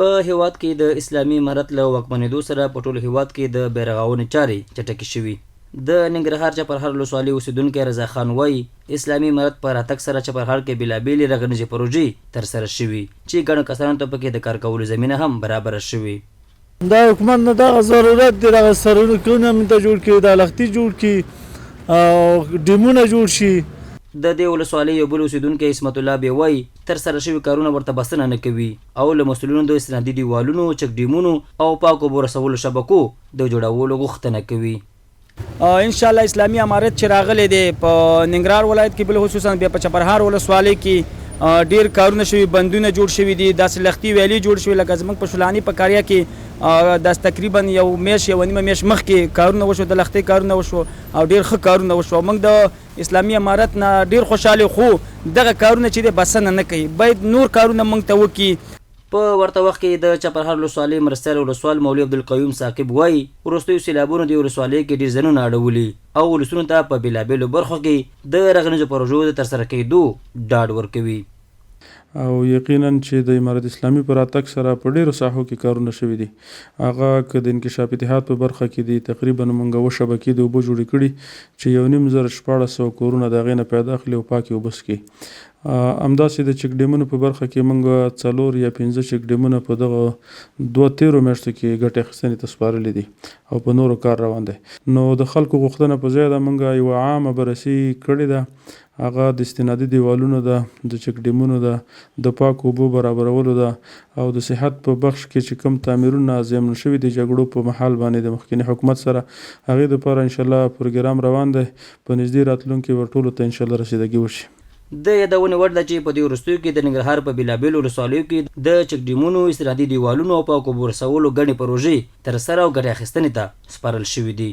په هیواد کې د اسلامي امارت له واکمنېدو سره په ټول هیواد کې د بیرغاونې چارې چټکې شوي. د ننګرهار چپرهار ولسوالۍ اوسیدونکی رضا خان وایي اسلامي امارت په راتګ سره چپرهار کې بېلابېلې رغنیزې پروژې ترسره شوي چې ګڼو کسانو ته پکې د کار کولو زمینه هم برابره شوې. دا حکومت نه دغه ضرورت دی، دغه سرکونه موږ ته جوړ کړي، د لښتي جوړ کړي او ډیمونه جوړ شي. د دې ولسوالۍ یو بل اوسیدونکی اسمت الله بې وایي ترسره شوي کارونه ورته بسنه نه کوي او له مسؤلینو د استنادي دیوالونو، چک ډیمونو او پاکو اوبو رسولو شبکو د جوړولو غوښتنه کوي. انشاءالله اسلامي امارت چې راغلی دی په ننګرهار ولایت کې بل خصوصا بیا په چپرهار ولسوالۍ کې ډیر کارونه شوي، بندونه جوړ شوي دي، داسې لښتي ویلي جوړ شوي لکه زموږ په شولاني په کاریا کې داس تقریبا یو میاشت یوه نیمه میاشت مخکې کارونه وشو، د لښتۍ کارونه وشو او ډیر ښه کارونه وشو. موږ د اسلامي امارت نه ډیر خوشحاله، خو دغه کارونه چې دی بسنه نه کوي، باید نور کارونه موږ ته وکړي. په ورته وخت کې د چپرهار ولسوالۍ مرستیال ولسوال مولوي عبدالقیوم ثاقب وایي وروستیو سیلابونو د ولسوالۍ کې ډېر ځایونه اړولي او ولسونو ته په بېلابېلو برخو کې د رغنیزو پروژو د ترسره کېدو ډاډ ورکوي. او یقینا چې د امارت اسلامي پر راتګ سره په ډیرو ساحو کې کارونه شوي دي. هغه که د انکشاف اتحاد په برخه کې دي، تقریبا موږ اووه شبکې د اوبو جوړې کړي چې 1,914 کورونه د هغې نه پیدا اخلي او پاکې اوبه څښي. همداسې د چک ډیمونو په برخه کې موږ 4 یا 5 چک ډیمونه په دغه 2-13 میاشتو کې ګټې اخیستنې ته سپارلي دي او په نورو کار روان دی. نو د خلکو غوښتنه په ځای ده، موږ یوه عامه بررسي کړې ده، هغه د استنادي دیوالونو ده، د چک ډیمونو ده، د پاکو اوبو برابرولو ده او د صحت په بخش کې چې کوم تعمیرونه زیانمن شوي دي جګړو په محل باندې د مخکیني حکومت سره، هغې دپاره انشاءالله پروګرام روان دی. په نږدې راتلونکي به ټولو ته انشاءالله رسیدګي وشي. د یادونې وړ ده چې په دې وروستیو کې د ننګرهار په بېلابېلو ولسوالیو کې د چک ډیمونو، استنادي دیوالونو او پاکو اوبو رسولو ګڼې پروژې ترسره او ګټې اخیستنې ته سپارل شوي دي.